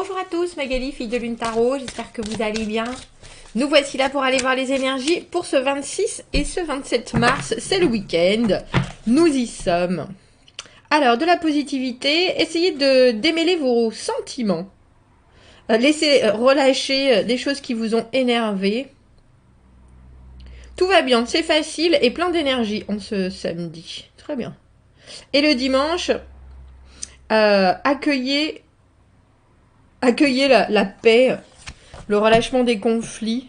Bonjour à tous, Magali, fille de Lune Tarot, j'espère que vous allez bien. Nous voici là pour aller voir les énergies pour ce 26 et ce 27 mars, c'est le week-end, nous y sommes. Alors, de la positivité, essayez de démêler vos sentiments. Laissez relâcher des choses qui vous ont énervé. Tout va bien, c'est facile et plein d'énergie en ce samedi. Très bien. Et le dimanche, accueillez la paix, le relâchement des conflits.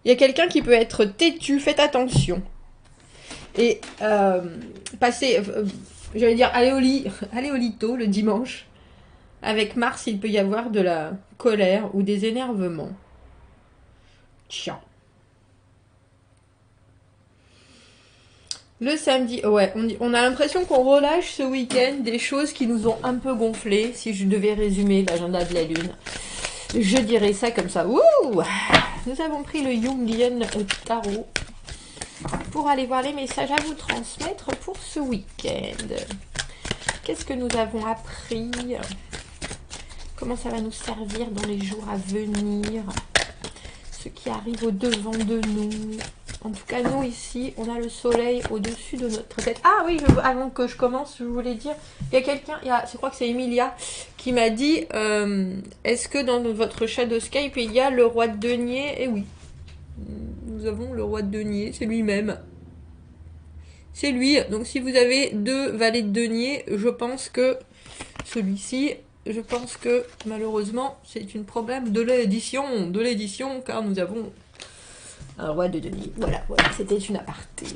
Il y a quelqu'un qui peut être têtu, faites attention. Et passez, j'allais dire, allez au lit, allez au lit tôt le dimanche. Avec Mars, il peut y avoir de la colère ou des énervements. Tiens. Le samedi, ouais, on a l'impression qu'on relâche ce week-end des choses qui nous ont un peu gonflé. Si je devais résumer l'agenda de la Lune, je dirais ça comme ça. Ouh, nous avons pris le Jungian Tarot pour aller voir les messages à vous transmettre pour ce week-end. Qu'est-ce que nous avons appris? Comment ça va nous servir dans les jours à venir? Ce qui arrive au devant de nous. En tout cas, nous, ici, on a le soleil au-dessus de notre tête. Ah oui, avant que je commence, je voulais dire, il y a quelqu'un, je crois que c'est Emilia, qui m'a dit, est-ce que dans votre Shadowscape, il y a le roi de denier? Eh oui, nous avons le roi de denier, c'est lui-même. C'est lui, donc si vous avez deux valets de denier, je pense que celui-ci, je pense que malheureusement, c'est un problème de l'édition, car nous avons un roi de denier. Voilà, c'était une aparté.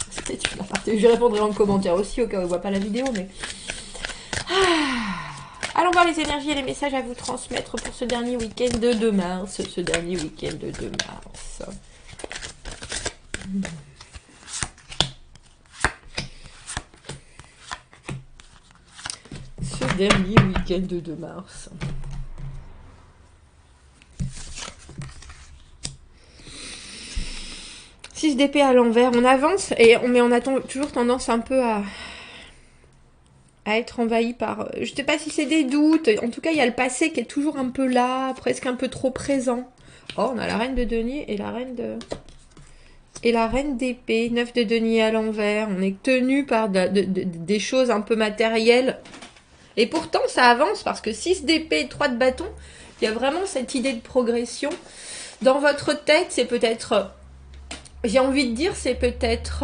C'était une aparté. Je répondrai en commentaire aussi, au cas où on ne voit pas la vidéo, mais... Allons voir les énergies et les messages à vous transmettre pour ce dernier week-end de 2 mars. Ce dernier week-end de 2 mars. Ce dernier week-end de 2 mars. D'épée à l'envers, on avance mais on a toujours tendance un peu à être envahi par, je sais pas si c'est des doutes, en tout cas il y a le passé qui est toujours un peu là, presque un peu trop présent. Oh, on a la reine de denier et la reine d'épée, 9 de denier à l'envers, on est tenu par des choses un peu matérielles et pourtant ça avance parce que 6 d'épée et 3 de bâton, il y a vraiment cette idée de progression. Dans votre tête, c'est peut-être... J'ai envie de dire, c'est peut-être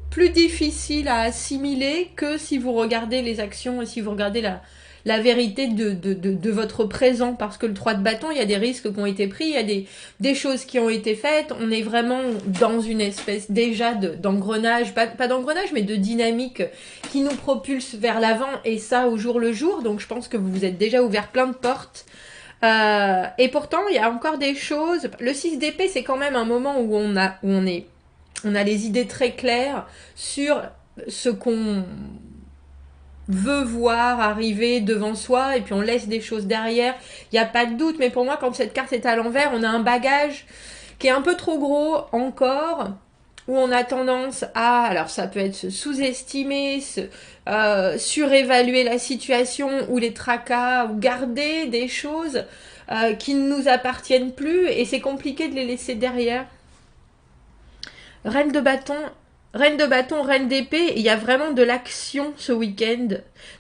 plus difficile à assimiler que si vous regardez les actions et si vous regardez la vérité de votre présent. Parce que le 3 de bâton, il y a des risques qui ont été pris, il y a des choses qui ont été faites. On est vraiment dans une espèce déjà d'engrenage, pas d'engrenage, mais de dynamique qui nous propulse vers l'avant et ça au jour le jour. Donc je pense que vous vous êtes déjà ouvert plein de portes. Et pourtant, il y a encore des choses. Le 6 d'épée, c'est quand même un moment où on a les idées très claires sur ce qu'on veut voir arriver devant soi, et puis on laisse des choses derrière. Il n'y a pas de doute, mais pour moi, quand cette carte est à l'envers, on a un bagage qui est un peu trop gros encore, où on a tendance à, alors ça peut être se sous-estimer, surévaluer la situation ou les tracas, ou garder des choses qui ne nous appartiennent plus, et c'est compliqué de les laisser derrière. Reine de bâton, reine d'épée, il y a vraiment de l'action ce week-end.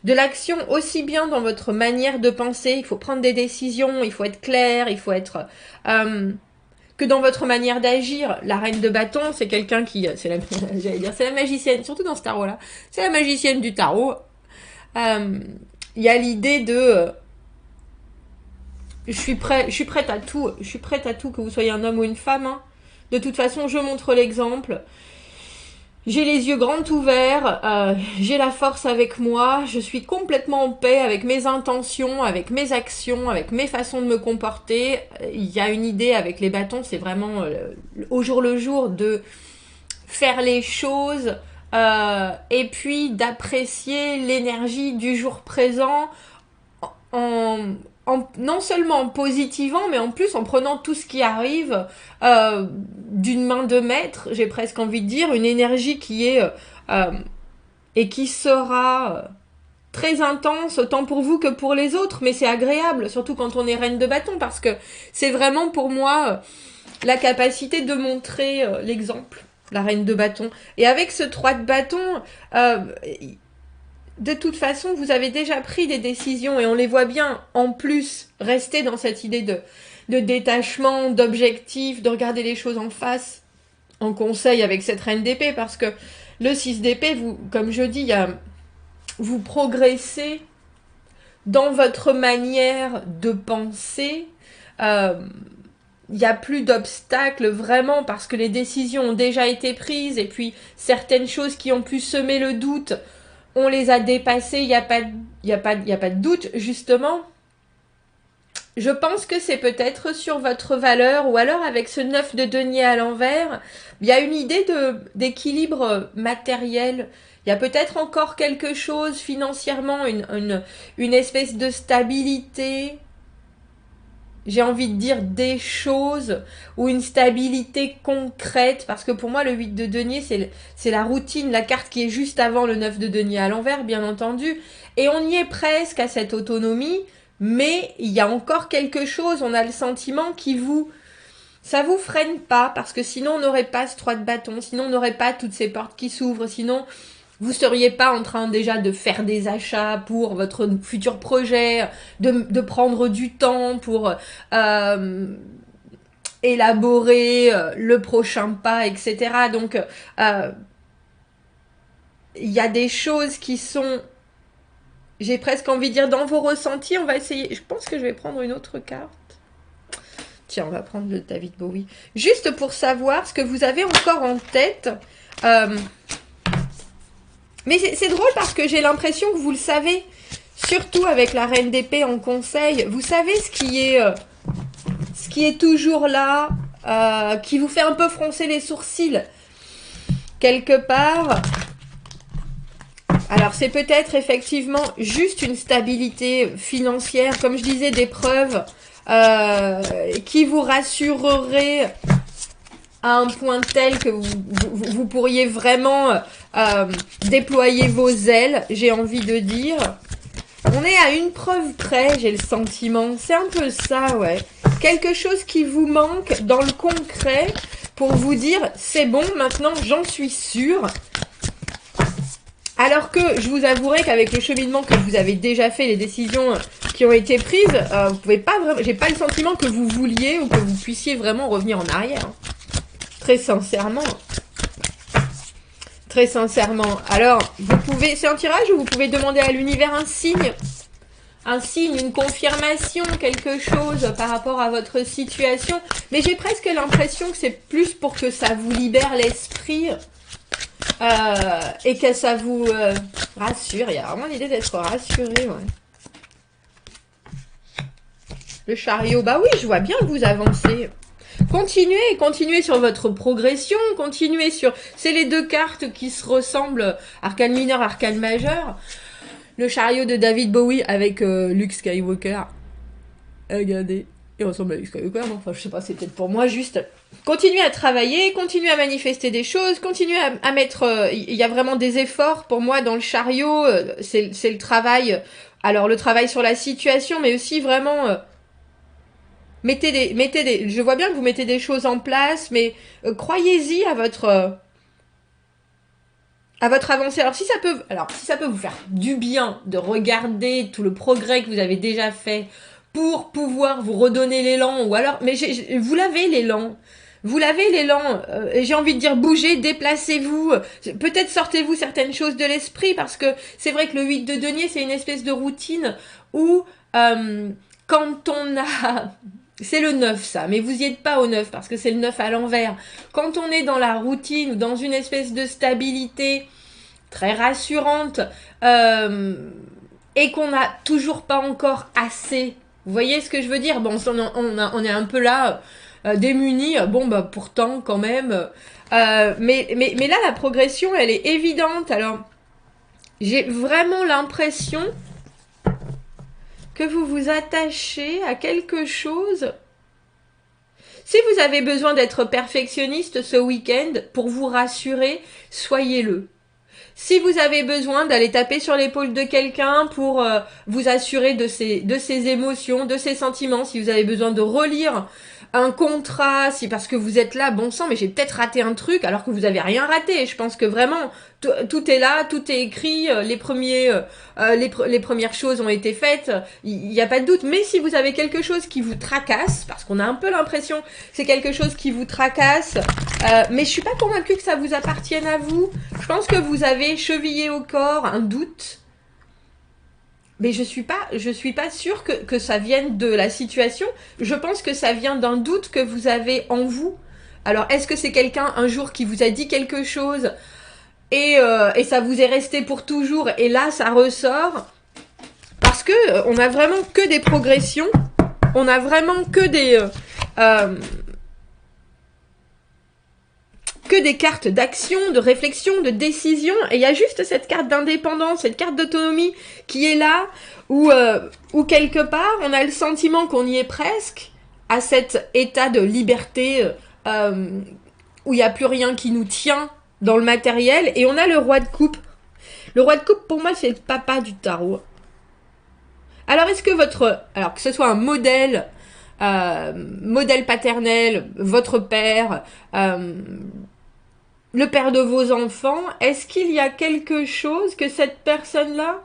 De l'action aussi bien dans votre manière de penser, il faut prendre des décisions, il faut être clair, il faut être... que dans votre manière d'agir. La reine de bâton, c'est quelqu'un qui... c'est la magicienne, surtout dans ce tarot-là. C'est la magicienne du tarot. Il y a l'idée de... je suis prête à tout. Je suis prête à tout, que vous soyez un homme ou une femme. Hein. De toute façon, je montre l'exemple. J'ai les yeux grands ouverts, j'ai la force avec moi, je suis complètement en paix avec mes intentions, avec mes actions, avec mes façons de me comporter. Il y a une idée avec les bâtons, c'est vraiment au jour le jour de faire les choses et puis d'apprécier l'énergie du jour présent non seulement en positivant, mais en plus en prenant tout ce qui arrive d'une main de maître, j'ai presque envie de dire, une énergie qui est et qui sera très intense, autant pour vous que pour les autres, mais c'est agréable, surtout quand on est reine de bâton, parce que c'est vraiment pour moi la capacité de montrer l'exemple, la reine de bâton. Et avec ce 3 de bâton, de toute façon, vous avez déjà pris des décisions, et on les voit bien, en plus, rester dans cette idée de détachement, d'objectif, de regarder les choses en face, en conseil avec cette reine d'épée, parce que le 6 d'épée, vous, comme je dis, vous progressez dans votre manière de penser. Il n'y a plus d'obstacles vraiment parce que les décisions ont déjà été prises et puis certaines choses qui ont pu semer le doute, on les a dépassées, il n'y a pas de doute. Justement, je pense que c'est peut-être sur votre valeur ou alors avec ce 9 de denier à l'envers, il y a une idée d'équilibre matériel. Il y a peut-être encore quelque chose financièrement, une espèce de stabilité. J'ai envie de dire des choses ou une stabilité concrète, parce que pour moi le 8 de denier c'est la routine, la carte qui est juste avant le 9 de denier à l'envers bien entendu, et on y est presque à cette autonomie, mais il y a encore quelque chose, on a le sentiment ça vous freine pas, parce que sinon on n'aurait pas ce 3 de bâton, sinon on n'aurait pas toutes ces portes qui s'ouvrent, sinon vous seriez pas en train déjà de faire des achats pour votre futur projet, de prendre du temps pour élaborer le prochain pas, etc. Donc, il y a des choses qui sont, j'ai presque envie de dire, dans vos ressentis. On va essayer, je pense que je vais prendre une autre carte. Tiens, on va prendre le David Bowie. Juste pour savoir ce que vous avez encore en tête. Mais c'est drôle parce que j'ai l'impression que vous le savez, surtout avec la reine d'épée en conseil, vous savez ce qui est toujours là, qui vous fait un peu froncer les sourcils, quelque part. Alors c'est peut-être effectivement juste une stabilité financière, comme je disais, des preuves qui vous rassurerait à un point tel que vous pourriez vraiment déployer vos ailes, j'ai envie de dire. On est à une preuve près, j'ai le sentiment. C'est un peu ça, ouais. Quelque chose qui vous manque dans le concret pour vous dire, c'est bon, maintenant j'en suis sûre. Alors que je vous avouerai qu'avec le cheminement que vous avez déjà fait, les décisions qui ont été prises, vous pouvez pas vraiment, j'ai pas le sentiment que vous vouliez ou que vous puissiez vraiment revenir en arrière. Très sincèrement. Très sincèrement. Alors, vous pouvez, c'est un tirage où vous pouvez demander à l'univers un signe, une confirmation, quelque chose par rapport à votre situation. Mais j'ai presque l'impression que c'est plus pour que ça vous libère l'esprit et que ça vous rassure. Il y a vraiment l'idée d'être rassuré, ouais. Le chariot, bah oui, je vois bien que vous avancez. Continuez sur votre progression, continuez sur... C'est les deux cartes qui se ressemblent, arcane mineur, arcane majeur. Le chariot de David Bowie avec Luke Skywalker. Regardez, il ressemble à Luke Skywalker, non, enfin je sais pas, c'est peut-être pour moi juste... Continuez à travailler, continuez à manifester des choses, continuez à mettre... Il y a vraiment des efforts pour moi dans le chariot, c'est le travail... Alors le travail sur la situation, mais aussi vraiment... je vois bien que vous mettez des choses en place, mais croyez-y à votre avancée. Alors si ça peut vous faire du bien de regarder tout le progrès que vous avez déjà fait pour pouvoir vous redonner l'élan, ou alors, mais vous l'avez l'élan. Vous l'avez l'élan, j'ai envie de dire bougez, déplacez-vous, peut-être sortez-vous certaines choses de l'esprit, parce que c'est vrai que le 8 de denier, c'est une espèce de routine où quand on a... C'est le 9 ça, mais vous y êtes pas au 9 parce que c'est le 9 à l'envers. Quand on est dans la routine ou dans une espèce de stabilité très rassurante et qu'on n'a toujours pas encore assez, vous voyez ce que je veux dire? Bon, on est un peu là, démunis, bon bah pourtant quand même. Mais là la progression elle est évidente, alors j'ai vraiment l'impression que vous vous attachez à quelque chose. Si vous avez besoin d'être perfectionniste ce week-end pour vous rassurer, soyez-le. Si vous avez besoin d'aller taper sur l'épaule de quelqu'un pour vous assurer de ses émotions, de ses sentiments, si vous avez besoin de relire un contrat, si parce que vous êtes là, bon sang, mais j'ai peut-être raté un truc alors que vous avez rien raté. Je pense que vraiment tout est là, tout est écrit, les premières choses ont été faites, il n'y a pas de doute. Mais si vous avez quelque chose qui vous tracasse, parce qu'on a un peu l'impression que c'est quelque chose qui vous tracasse, mais je suis pas convaincue que ça vous appartienne à vous. Je pense que vous avez chevillé au corps un doute. Mais je suis pas sûre que ça vienne de la situation. Je pense que ça vient d'un doute que vous avez en vous. Alors, est-ce que c'est quelqu'un un jour qui vous a dit quelque chose et ça vous est resté pour toujours et là ça ressort? Parce que on a vraiment que des progressions. On a vraiment que des cartes d'action, de réflexion, de décision, et il y a juste cette carte d'indépendance, cette carte d'autonomie qui est là, où quelque part, on a le sentiment qu'on y est presque, à cet état de liberté, où il n'y a plus rien qui nous tient dans le matériel, et on a le roi de coupe. Le roi de coupe, pour moi, c'est le papa du tarot. Alors, est-ce que alors que ce soit un modèle paternel, votre père, le père de vos enfants, est-ce qu'il y a quelque chose que cette personne-là...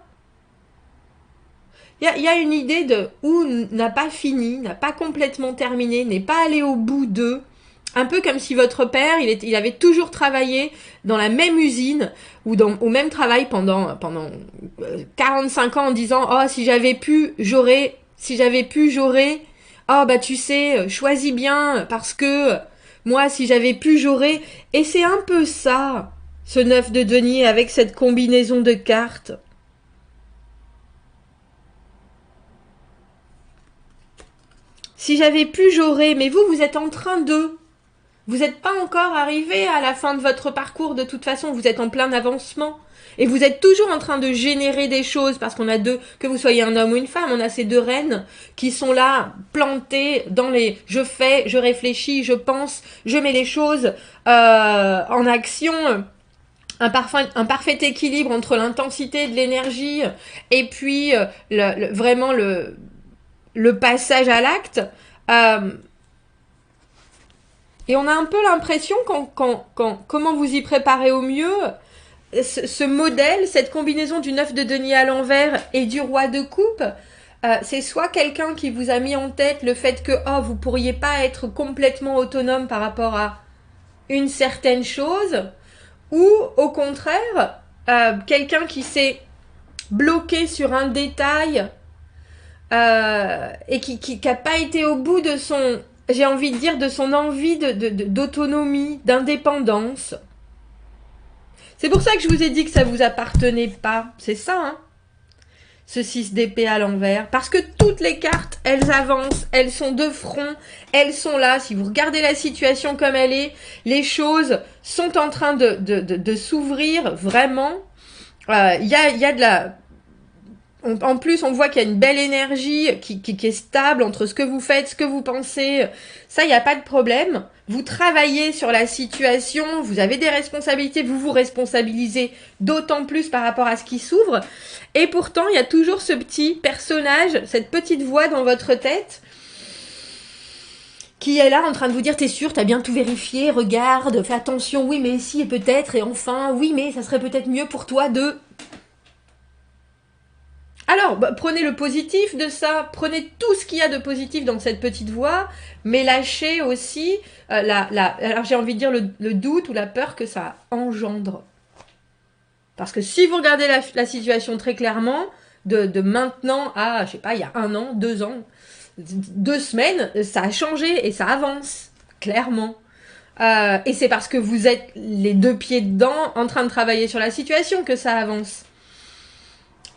Il y a une idée de où n'a pas fini, n'a pas complètement terminé, n'est pas allé au bout d'eux. Un peu comme si votre père, il avait toujours travaillé dans la même usine ou au même travail pendant 45 ans en disant « Oh, si j'avais pu, j'aurais... Oh, bah tu sais, choisis bien parce que... Moi, si j'avais pu, j'aurais... » Et c'est un peu ça, ce 9 de denier avec cette combinaison de cartes. Si j'avais pu, j'aurais... Mais vous êtes en train de... Vous n'êtes pas encore arrivé à la fin de votre parcours de toute façon, vous êtes en plein avancement. Et vous êtes toujours en train de générer des choses, parce qu'on a que vous soyez un homme ou une femme, on a ces deux reines qui sont là, plantées dans les « je fais, je réfléchis, je pense, je mets les choses en action ». Un parfait équilibre entre l'intensité de l'énergie et puis vraiment le passage à l'acte. Et on a un peu l'impression, comment vous y préparez au mieux, ce modèle, cette combinaison du 9 de denier à l'envers et du roi de coupe, c'est soit quelqu'un qui vous a mis en tête le fait que vous pourriez pas être complètement autonome par rapport à une certaine chose, ou au contraire, quelqu'un qui s'est bloqué sur un détail et qui n'a pas été au bout de son... J'ai envie de dire de son envie d'autonomie, d'indépendance. C'est pour ça que je vous ai dit que ça vous appartenait pas. C'est ça, hein, ce 6 d'épée à l'envers. Parce que toutes les cartes, elles avancent, elles sont de front, elles sont là. Si vous regardez la situation comme elle est, les choses sont en train de s'ouvrir vraiment. Il y a de la... En plus, on voit qu'il y a une belle énergie qui est stable entre ce que vous faites, ce que vous pensez. Ça, il n'y a pas de problème. Vous travaillez sur la situation, vous avez des responsabilités, vous vous responsabilisez d'autant plus par rapport à ce qui s'ouvre. Et pourtant, il y a toujours ce petit personnage, cette petite voix dans votre tête qui est là en train de vous dire « T'es sûr, t'as bien tout vérifié, regarde, fais attention, oui mais si et peut-être, et enfin, oui mais ça serait peut-être mieux pour toi de... » Alors, prenez le positif de ça, prenez tout ce qu'il y a de positif dans cette petite voix, mais lâchez aussi alors j'ai envie de dire le doute ou la peur que ça engendre. Parce que si vous regardez la situation très clairement, de maintenant à, je sais pas, il y a 1 an, 2 ans, 2 semaines, ça a changé et ça avance, clairement. Et c'est parce que vous êtes les 2 pieds dedans, en train de travailler sur la situation que ça avance.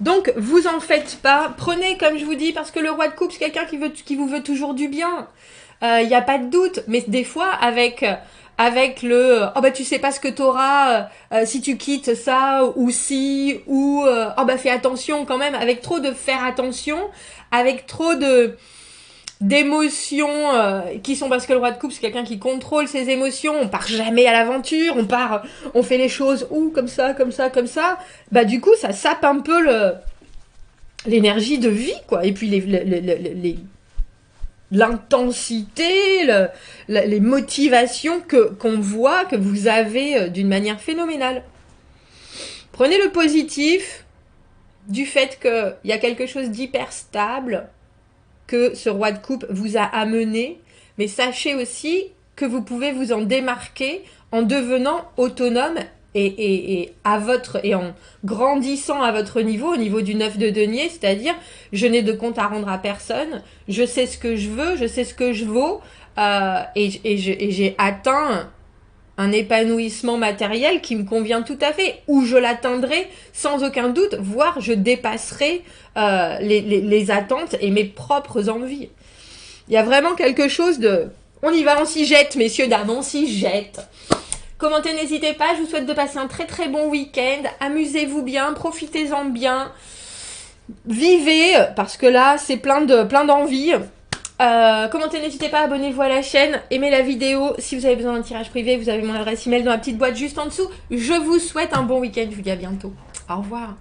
Donc, vous en faites pas. Prenez, comme je vous dis, parce que le roi de coupe, c'est quelqu'un qui vous veut toujours du bien. Il n'y a pas de doute. Mais des fois, avec le « Oh bah tu sais pas ce que t'auras si tu quittes ça, ou si, ou oh bah fais attention quand même », avec trop de faire attention, avec trop de d'émotions qui sont, parce que le roi de coupe c'est quelqu'un qui contrôle ses émotions, on part jamais à l'aventure, on fait les choses comme ça, comme ça, comme ça, bah du coup ça sape un peu l'énergie de vie, quoi, et puis l'intensité, les motivations qu'on voit, que vous avez d'une manière phénoménale. Prenez le positif du fait qu'il y a quelque chose d'hyper stable que ce roi de coupe vous a amené, mais sachez aussi que vous pouvez vous en démarquer en devenant autonome et en grandissant à votre niveau, au niveau du 9 de denier, c'est-à-dire je n'ai de compte à rendre à personne, je sais ce que je veux, je sais ce que je vaux, et j'ai atteint un épanouissement matériel qui me convient tout à fait, où je l'atteindrai sans aucun doute, voire je dépasserai les attentes et mes propres envies. Il y a vraiment quelque chose de... On y va, on s'y jette, messieurs, dames, on s'y jette. Commentez, n'hésitez pas, je vous souhaite de passer un très très bon week-end, amusez-vous bien, profitez-en bien, vivez, parce que là, c'est plein d'envie. Commentez, n'hésitez pas, abonnez-vous à la chaîne, aimez la vidéo. Si vous avez besoin d'un tirage privé, vous avez mon adresse email dans la petite boîte juste en dessous. Je vous souhaite un bon week-end, je vous dis à bientôt. Au revoir.